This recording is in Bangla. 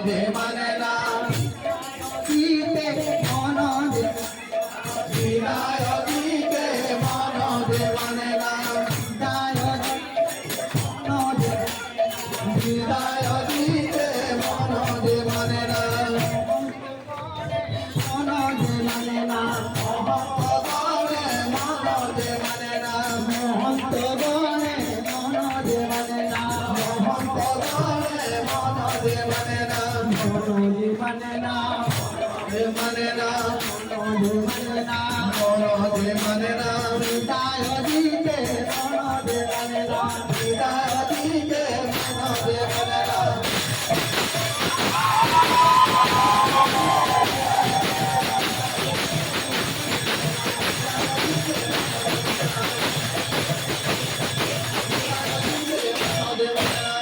দে মানে না দিতে মন দে বিদায় দিতে মন দে মানে না বিদায় দিতে মন দে মানে না মন দে মানে না মহন্তগণে মন দে মানে না মহন্তগণে মন দে মানে না মহন্তগণে মন দে মানে না মন দে মানে না মানে না মন দে মানে না মন দে মানে না বিদায় দিতে মন দে মানে না বিদায় দিতে মন দে মানে